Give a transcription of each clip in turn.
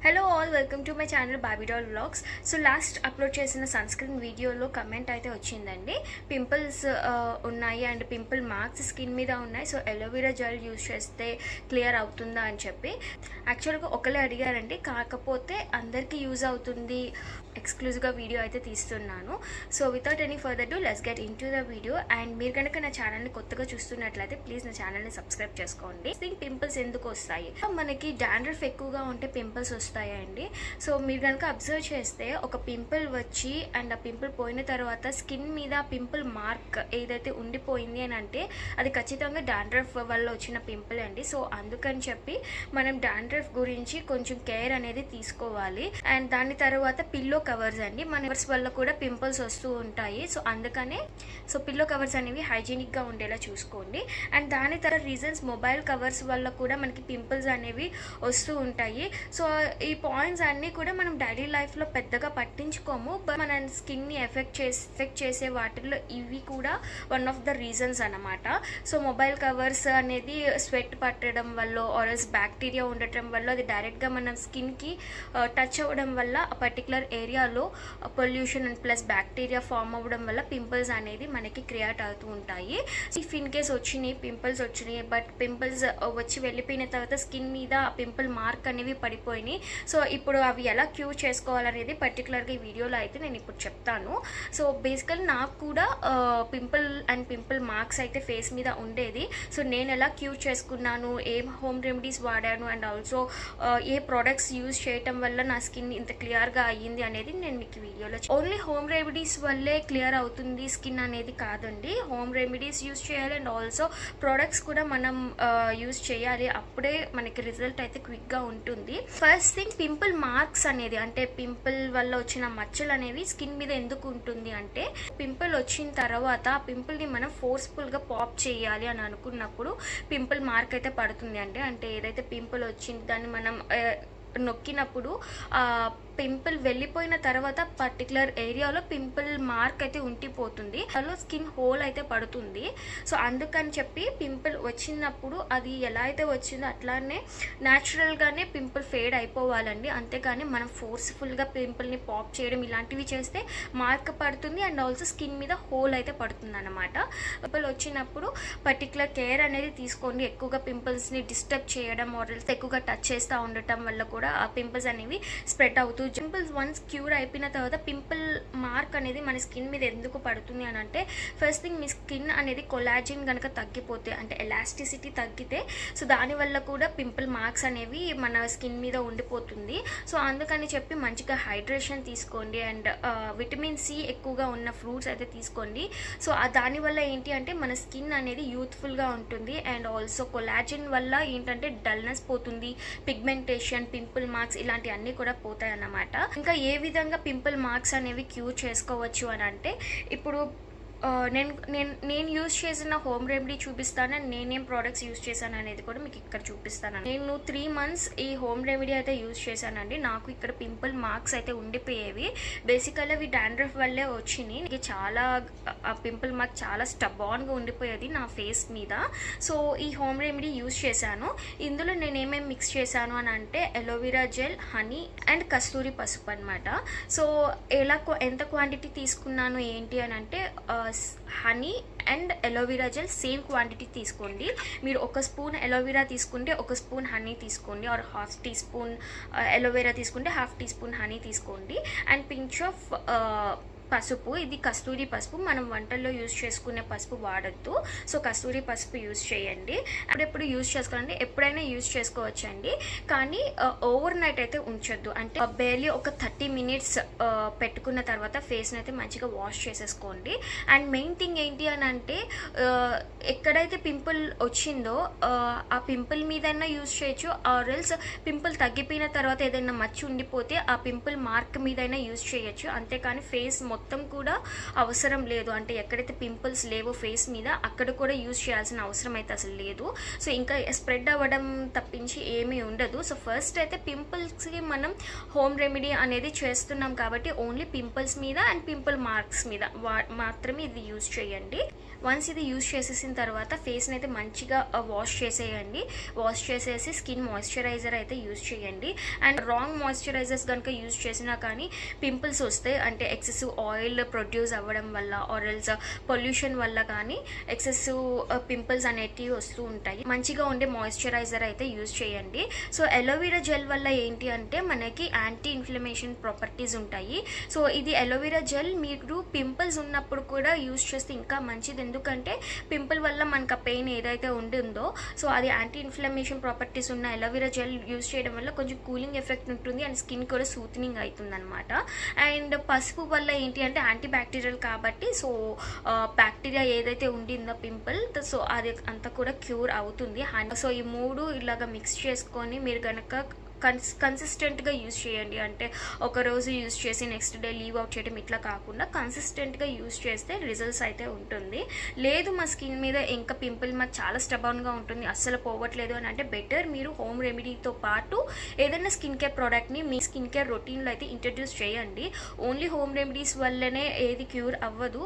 Hello all, welcome to my channel Barbie Doll Vlogs. So last upload చేసిన sun screen వీడియోలో comment అయితే వచ్చిందండి. Pimples ఉన్నాయి and pimple marks skin మీద ఉన్నాయి. సో ఎలోవెరా జెల్ యూజ్ చేస్తే క్లియర్ అవుతుందా అని చెప్పి యాక్చువల్గా ఒకళ్ళే అడిగారండి. కాకపోతే అందరికీ యూజ్ అవుతుంది ఎక్స్క్లూజివ్గా వీడియో అయితే తీస్తున్నాను. So without any further do let's get in to the video. And మీరు కనుక నా ఛానల్ని కొత్తగా చూస్తున్నట్లయితే ప్లీజ్ నా ఛానల్ని సబ్స్క్రైబ్ చేసుకోండి. పింపుల్స్ ఎందుకు వస్తాయి? మనకి డాండ్రఫ్ ఎక్కువగా ఉంటే పింపుల్స్ వస్తాయండి. సో మీరు కనుక అబ్జర్వ్ చేస్తే ఒక పింపుల్ వచ్చి అండ్ ఆ పింపుల్ పోయిన తర్వాత స్కిన్ మీద పింపుల్ మార్క్ ఏదైతే ఉండిపోయింది అని అంటే అది ఖచ్చితంగా డాండ్రఫ్ వల్ల వచ్చిన పింపుల్ అండి. సో అందుకని చెప్పి మనం డాండ్రఫ్ గురించి కొంచెం కేర్ అనేది తీసుకోవాలి. అండ్ దాని తర్వాత పిల్లో కవర్స్ అండి, మన కవర్స్ వల్ల కూడా పింపుల్స్ వస్తూ ఉంటాయి. సో అందుకనే పిల్లో కవర్స్ అనేవి హైజీనిక్ గా ఉండేలా చూసుకోండి. అండ్ దాని తర్వాత రీజన్స్ మొబైల్ కవర్స్ వల్ల కూడా మనకి పింపుల్స్ అనేవి వస్తూ ఉంటాయి. సో ఈ పాయింట్స్ అన్నీ కూడా మనం డైలీ లైఫ్లో పెద్దగా పట్టించుకోము, బట్ మన స్కిన్ని ఎఫెక్ట్ చేసే వాటిల్లో ఇవి కూడా వన్ ఆఫ్ ద రీజన్స్ అన్నమాట. సో మొబైల్ కవర్స్ అనేది స్వెట్ పట్టడం వల్ల ఆర్ఎల్స్ బ్యాక్టీరియా ఉండటం వల్ల అది డైరెక్ట్గా మన స్కిన్కి టచ్ అవ్వడం వల్ల ఆ పర్టికులర్ ఏరియాలో pollution and plus bacteria form అవ్వడం వల్ల పింపుల్స్ అనేది మనకి క్రియేట్ అవుతూ ఉంటాయి. ఇఫ్ ఇన్ కేస్ పింపుల్స్ వచ్చినాయి బట్ పింపుల్స్ వచ్చి వెళ్ళిపోయిన తర్వాత స్కిన్ మీద ఆ పింపుల్ మార్క్ అనేవి పడిపోయినాయి. సో ఇప్పుడు అవి ఎలా క్యూర్ చేసుకోవాలనేది పర్టికులర్గా ఈ వీడియోలో అయితే నేను ఇప్పుడు చెప్తాను. సో బేసికల్ నాకు కూడా పింపుల్ మార్క్స్ అయితే ఫేస్ మీద ఉండేది. సో నేను ఎలా క్యూర్ చేసుకున్నాను, ఏం హోమ్ రెమెడీస్ వాడాను and also a products use చేయటం వల్ల నా స్కిన్ ఇంత క్లియర్గా అయ్యింది అనేది నేను మీకు వీడియోలో ఓన్లీ హోమ్ రెమెడీస్ వల్లే క్లియర్ అవుతుంది స్కిన్ అనేది కాదండి. హోమ్ రెమెడీస్ యూజ్ చేయాలి అండ్ ఆల్సో ప్రోడక్ట్స్ కూడా మనం యూజ్ చేయాలి. అప్పుడే మనకి రిజల్ట్ అయితే క్విక్గా ఉంటుంది. ఫస్ట్ థింగ్, పింపుల్ మార్క్స్ అనేది అంటే పింపుల్ వల్ల వచ్చిన మచ్చలు అనేవి స్కిన్ మీద ఎందుకు ఉంటుంది అంటే పింపుల్ వచ్చిన తర్వాత ఆ పింపుల్ని మనం ఫోర్స్ఫుల్గా పాప్ చేయాలి అని అనుకున్నప్పుడు పింపుల్ మార్క్ అయితే పడుతుంది. అంటే ఏదైతే పింపుల్ వచ్చింది దాన్ని మనం నొక్కినప్పుడు పింపుల్ వెళ్ళిపోయిన తర్వాత పర్టికులర్ ఏరియాలో పింపుల్ మార్క్ అయితే ఉండిపోతుంది, అందులో స్కిన్ హోల్ అయితే పడుతుంది. సో అందుకని చెప్పి పింపుల్ వచ్చినప్పుడు అది ఎలా అయితే వచ్చిందో అట్లానే న్యాచురల్గానే పింపుల్ ఫేడ్ అయిపోవాలండి. అంతేకాని మనం ఫోర్స్ఫుల్గా పింపుల్ని పాప్ చేయడం ఇలాంటివి చేస్తే మార్క్ పడుతుంది అండ్ ఆల్సో స్కిన్ మీద హోల్ అయితే పడుతుంది అన్నమాట. పింపుల్ వచ్చినప్పుడు పర్టికులర్ కేర్ అనేది తీసుకోండి. ఎక్కువగా పింపుల్స్ని డిస్టర్బ్ చేయడం ఆర్ఎల్స్ ఎక్కువగా టచ్ చేస్తూ ఉండటం వల్ల కూడా ఆ పింపుల్స్ అనేవి స్ప్రెడ్ అవుతూ పింపుల్స్ వన్స్ క్యూర్ అయిపోయిన తర్వాత పింపుల్ మార్క్ అనేది మన స్కిన్ మీద ఎందుకు పడుతుంది అని అంటే ఫస్ట్ థింగ్, మీ స్కిన్ అనేది కొలాజిన్ కనుక తగ్గిపోతే అంటే ఎలాస్టిసిటీ తగ్గితే సో దానివల్ల కూడా పింపుల్ మార్క్స్ అనేవి మన స్కిన్ మీద ఉండిపోతుంది. సో అందుకని చెప్పి మంచిగా హైడ్రేషన్ తీసుకోండి అండ్ విటమిన్ సి ఎక్కువగా ఉన్న ఫ్రూట్స్ అయితే తీసుకోండి. సో దానివల్ల ఏంటి అంటే మన స్కిన్ అనేది యూత్ఫుల్గా ఉంటుంది అండ్ ఆల్సో కొలాజిన్ వల్ల ఏంటంటే డల్నెస్ పోతుంది, పిగ్మెంటేషన్, పింపుల్ మార్క్స్ ఇలాంటి అన్నీ కూడా పోతాయి అన్నమాట. ఇంకా ఏ విధంగా పింపుల్ మార్క్స్ అనేవి క్యూర్ చేసుకోవచ్చు అని అంటే ఇప్పుడు నేను యూజ్ చేసిన హోమ్ రెమెడీ చూపిస్తాను అండ్ నేనేం ప్రోడక్ట్స్ యూజ్ చేశాను అనేది కూడా మీకు ఇక్కడ చూపిస్తాను. నేను 3 months ఈ హోమ్ రెమెడీ అయితే యూజ్ చేశానండి. నాకు ఇక్కడ పింపుల్ మార్క్స్ అయితే ఉండిపోయేవి. బేసికల్ అవి డాండ్రఫ్ వల్లే వచ్చినాయి. చాలా పింపుల్ మార్క్ చాలా స్టబాన్గా ఉండిపోయేది నా ఫేస్ మీద. సో ఈ హోమ్ రెమెడీ యూజ్ చేశాను. ఇందులో నేను ఏమేమి మిక్స్ చేశాను అని అంటే ఎలోవెరా జెల్, హనీ అండ్ కస్తూరి పసుపు అనమాట. సో ఎంత క్వాంటిటీ తీసుకున్నాను ఏంటి అని అంటే honey and aloe vera gel same quantity తీసుకోండి. మీరు 1 స్పూన్ ఎలోవెరా తీసుకుంటే 1 స్పూన్ హనీ తీసుకోండి, ఆర్ 1/2 teaspoon ఎలోవెరా తీసుకుంటే 1/2 teaspoon హనీ తీసుకోండి. అండ్ పించ్ ఆఫ్ పసుపు, ఇది కస్తూరి పసుపు, మనం వంటల్లో యూజ్ చేసుకునే పసుపు వాడద్దు. సో కస్తూరి పసుపు యూజ్ చేయండి. అప్పుడెప్పుడు యూజ్ చేసుకోవాలంటే ఎప్పుడైనా యూజ్ చేసుకోవచ్చండి, కానీ ఓవర్ నైట్ అయితే ఉంచొద్దు. అంటే బేర్లీ ఒక 30 minutes పెట్టుకున్న తర్వాత ఫేస్ని అయితే మంచిగా వాష్ చేసేసుకోండి. అండ్ మెయిన్ థింగ్ ఏంటి అని అంటే ఎక్కడైతే పింపుల్ వచ్చిందో ఆ పింపుల్ మీదైనా యూజ్ చేయొచ్చు, ఆర్ఎల్స్ పింపుల్ తగ్గిపోయిన తర్వాత ఏదైనా మచ్చ ఉండిపోతే ఆ పింపుల్ మార్క్ మీదైనా యూజ్ చేయొచ్చు. అంతేకాని ఫేస్ మొత్తం కూడా అవసరం లేదు. అంటే ఎక్కడైతే పింపుల్స్ లేవో ఫేస్ మీద అక్కడ కూడా యూజ్ చేయాల్సిన అవసరం అయితే అసలు లేదు. సో ఇంకా స్ప్రెడ్ అవ్వడం తప్పించి ఏమీ ఉండదు. సో ఫస్ట్ అయితే పింపుల్స్కి మనం హోమ్ రెమెడీ అనేది చేస్తున్నాం కాబట్టి ఓన్లీ పింపుల్స్ మీద అండ్ పింపుల్ మార్క్స్ మీద మాత్రమే ఇది యూజ్ చేయండి. వన్స్ ఇది యూజ్ చేసేసిన తర్వాత ఫేస్ని అయితే మంచిగా వాష్ చేసేయండి. వాష్ చేసేసి స్కిన్ మాయిశ్చరైజర్ అయితే యూజ్ చేయండి. అండ్ రాంగ్ మాయిశ్చరైజర్స్ కనుక యూజ్ చేసినా కానీ పింపుల్స్ వస్తాయి. అంటే ఎక్సెసివ్ ఆయిల్ ప్రొడ్యూస్ అవ్వడం వల్ల ఆర్ఎల్స్ పొల్యూషన్ వల్ల కానీ ఎక్సెసివ్ పింపుల్స్ అనేటివి వస్తూ ఉంటాయి. మంచిగా ఉండే మాయిశ్చరైజర్ అయితే యూజ్ చేయండి. సో అలోవెరా జెల్ వల్ల ఏంటి అంటే మనకి యాంటీ ఇన్ఫ్లమేషన్ ప్రాపర్టీస్ ఉంటాయి. సో ఇది అలోవెరా జెల్ మీరు పింపుల్స్ ఉన్నప్పుడు కూడా యూజ్ చేస్తే ఇంకా మంచిది. ఎందుకంటే పింపుల్ వల్ల మనకు ఆ పెయిన్ ఏదైతే ఉంటుందో సో అది యాంటీ ఇన్ఫ్లమేషన్ ప్రాపర్టీస్ ఉన్న అలోవెరా జెల్ యూజ్ చేయడం వల్ల కొంచెం కూలింగ్ ఎఫెక్ట్ ఉంటుంది అండ్ స్కిన్ కూడా సూతనింగ్ అవుతుంది అనమాట. అండ్ పసుపు వల్ల ఏంటి అంటే యాంటీ బ్యాక్టీరియల్ కాబట్టి సో బ్యాక్టీరియా ఏదైతే ఉండిందో పింపుల్ సో అది అంతా కూడా క్యూర్ అవుతుంది. సో ఈ మూడు ఇలాగ మిక్స్ చేసుకొని మీరు కనుక కన్సిస్టెంట్గా యూజ్ చేయండి. అంటే ఒక రోజు యూజ్ చేసి నెక్స్ట్ డే లీవ్ అవుట్ చేయడం ఇట్లా కాకుండా కన్సిస్టెంట్గా యూజ్ చేస్తే రిజల్ట్స్ అయితే ఉంటుంది. లేదు మా స్కిన్ మీద ఇంకా పింపుల్ మాకు చాలా స్టబర్న్గా ఉంటుంది అస్సలు పోవట్లేదు అని అంటే బెటర్ మీరు హోమ్ రెమెడీతో పాటు ఏదైనా స్కిన్ కేర్ ప్రోడక్ట్ని మీ స్కిన్ కేర్ రొటీన్లో అయితే ఇంట్రడ్యూస్ చేయండి. ఓన్లీ హోమ్ రెమెడీస్ వల్లనే ఏది క్యూర్ అవ్వదు,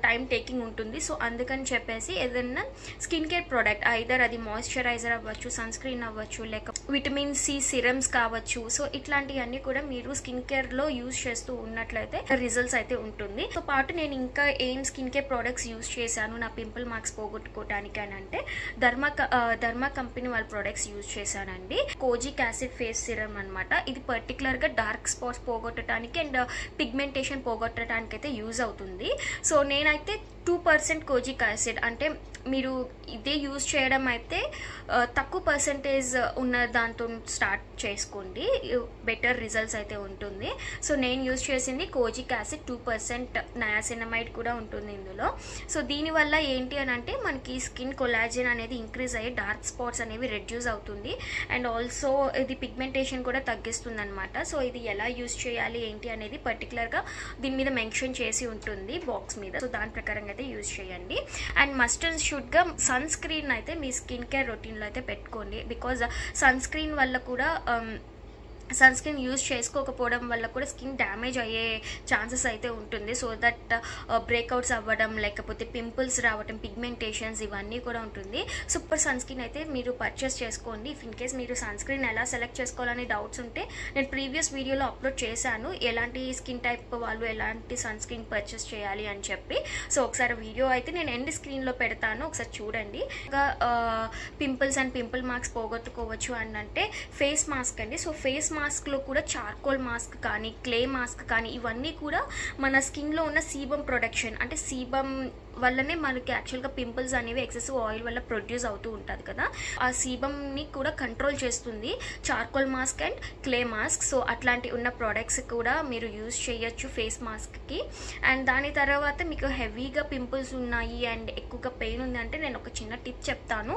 టైం టేకింగ్ ఉంటుంది. సో అందుకని చెప్పేసి ఏదైనా స్కిన్ కేర్ ప్రోడక్ట్ ఐదర్ అది మాయిశ్చరైజర్ అవ్వచ్చు, సన్ స్క్రీన్ అవ్వచ్చు, లేక విటమిన్ సి సిరమ్స్ కావచ్చు. సో ఇట్లాంటివన్నీ కూడా మీరు స్కిన్ కేర్ లో యూజ్ చేస్తూ ఉన్నట్లయితే రిజల్ట్స్ అయితే ఉంటుంది. సో పాటు నేను ఇంకా ఏం స్కిన్ కేర్ ప్రొడక్ట్స్ యూజ్ చేశాను నా పింపుల్ మార్క్స్ పోగొట్టుకోవడానికి అని అంటే ధర్మా కంపెనీ వాళ్ళ ప్రొడక్ట్స్ యూజ్ చేశానండి. కోజిక్ యాసిడ్ ఫేస్ సిరమ్ అనమాట. ఇది పర్టికులర్ గా డార్క్ స్పాట్స్ పోగొట్టడానికి అండ్ పిగ్మెంటేషన్ పోగొట్టడానికి అయితే యూజ్ అవుతుంది. సో నేనైతే 2% కోజిక్ యాసిడ్ అంటే మీరు ఇదే యూజ్ చేయడం అయితే తక్కువ పర్సంటేజ్ ఉన్న దాంతో స్టార్ట్ చేసుకోండి, బెటర్ రిజల్ట్స్ అయితే ఉంటుంది. సో నేను యూజ్ చేసింది కోజిక్ యాసిడ్ 2% నయాసినమైడ్ కూడా ఉంటుంది ఇందులో. సో దీనివల్ల ఏంటి అని అంటే మనకి స్కిన్ కొలాజన్ అనేది ఇంక్రీజ్ అయ్యి డార్క్ స్పాట్స్ అనేవి రెడ్యూస్ అవుతుంది అండ్ ఆల్సో ఇది పిగ్మెంటేషన్ కూడా తగ్గిస్తుంది అనమాట. సో ఇది ఎలా యూజ్ చేయాలి ఏంటి అనేది పర్టికులర్గా దీని మీద మెన్షన్ చేసి ఉంటుంది బాక్స్ మీద. సో దాని ప్రకారంగా అయితే యూజ్ చేయండి. అండ్ మస్ట్ అండ్ షుడ్గా సన్ స్క్రీన్ అయితే మీ స్కిన్ కేర్ రొటీన్లో అయితే పెట్టుకోండి. బికాజ్ సన్ స్క్రీన్ వల్ల కూడా సన్ స్క్రీన్ యూజ్ చేసుకోకపోవడం వల్ల కూడా స్కిన్ డ్యామేజ్ అయ్యే ఛాన్సెస్ అయితే ఉంటుంది. సో దట్ బ్రేక్అవుట్స్ అవ్వడం లేకపోతే పింపుల్స్ రావడం, పిగ్మెంటేషన్స్ ఇవన్నీ కూడా ఉంటుంది. సూపర్ సన్ స్క్రీన్ అయితే మీరు పర్చేస్ చేసుకోండి. ఇఫ్ ఇన్ కేస్ మీరు సన్ స్క్రీన్ ఎలా సెలెక్ట్ చేసుకోవాలని డౌట్స్ ఉంటే నేను ప్రీవియస్ వీడియోలో అప్లోడ్ చేశాను, ఎలాంటి స్కిన్ టైప్ వాళ్ళు ఎలాంటి సన్ స్క్రీన్ పర్చేస్ చేయాలి అని చెప్పి. సో ఒకసారి వీడియో అయితే నేను ఎండ్ స్క్రీన్లో పెడతాను, ఒకసారి చూడండి. ఇంకా పింపుల్స్ అండ్ పింపుల్ మార్క్స్ పోగొట్టుకోవచ్చు అని అంటే ఫేస్ మాస్క్ అండి. సో ఫేస్ మాస్క్లో కూడా చార్కోల్ మాస్క్ కానీ క్లే మాస్క్ కానీ ఇవన్నీ కూడా మన స్కిన్లో ఉన్న సీబమ్ ప్రొడక్షన్ అంటే సీబమ్ వల్లనే మనకి యాక్చువల్గా పింపుల్స్ అనేవి ఎక్సెసివ్ ఆయిల్ వల్ల ప్రొడ్యూస్ అవుతూ ఉంటుంది కదా, ఆ సీబమ్ని కూడా కంట్రోల్ చేస్తుంది charcoal mask and clay mask. So అట్లాంటి ఉన్న ప్రోడక్ట్స్ కూడా మీరు యూజ్ చేయొచ్చు ఫేస్ మాస్క్కి. అండ్ దాని తర్వాత మీకు హెవీగా పింపుల్స్ ఉన్నాయి అండ్ ఎక్కువగా పెయిన్ ఉంది అంటే నేను ఒక చిన్న టిప్ చెప్తాను,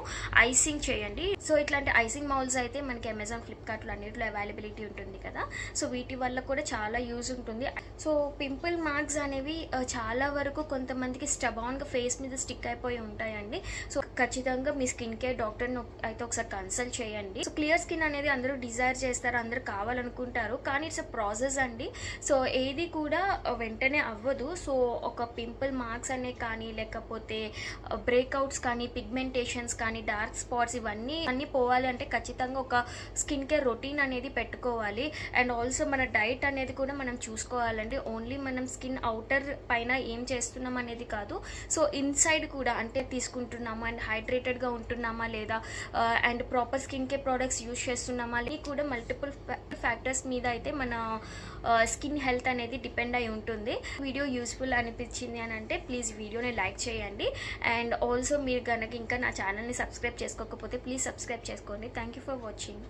ఐసింగ్ చేయండి. సో ఇట్లాంటి ఐసింగ్ మౌల్స్ అయితే మనకి అమెజాన్, ఫ్లిప్కార్ట్లో అన్నింటిలో అవైలబిలిటీ ఉంటుంది కదా, సో వీటి వల్ల కూడా చాలా యూజ్ ఉంటుంది. సో పింపుల్ మార్క్స్ అనేవి చాలా వరకు కొంతమందికి స్టబాన్గా ఫేస్ మీద స్టిక్ అయిపోయి ఉంటాయండి. సో ఖచ్చితంగా మీ స్కిన్ కేర్ డాక్టర్ని అయితే ఒకసారి కన్సల్ట్ చేయండి. సో క్లియర్ స్కిన్ అనేది అందరూ డిజైర్ చేస్తారు, అందరూ కావాలనుకుంటారు, కానీ ఇట్స్ అ ప్రాసెస్ అండి. సో ఏది కూడా వెంటనే అవ్వదు. సో ఒక పింపుల్ మార్క్స్ అనే కానీ లేకపోతే బ్రేక్అవుట్స్ కానీ పిగ్మెంటేషన్స్ కానీ డార్క్ స్పాట్స్ ఇవన్నీ పోవాలి అంటే ఖచ్చితంగా ఒక స్కిన్ కేర్ రొటీన్ అనేది పెట్టుకోవాలి. అండ్ ఆల్సో మన డైట్ అనేది కూడా మనం చూసుకోవాలండి. ఓన్లీ మనం స్కిన్ అవుటర్ పైన ఏం చేస్తున్నాం అనేది కాదు, సో ఇన్సైడ్ కూడా అంటే తీసుకుంటున్నామా అండ్ హైడ్రేటెడ్గా ఉంటున్నామా లేదా and proper skin care products use చేస్తున్నామా అని కూడా మల్టిపుల్ ఫ్యాక్టర్స్ మీద అయితే మన స్కిన్ హెల్త్ అనేది డిపెండ్ అయి ఉంటుంది. వీడియో యూస్ఫుల్ అనిపించింది అని అంటే ప్లీజ్ వీడియోని లైక్ చేయండి. అండ్ ఆల్సో మీరు కనుక ఇంకా నా ఛానల్ని సబ్స్క్రైబ్ చేసుకోకపోతే ప్లీజ్ సబ్స్క్రైబ్ చేసుకోండి. Thank you for watching.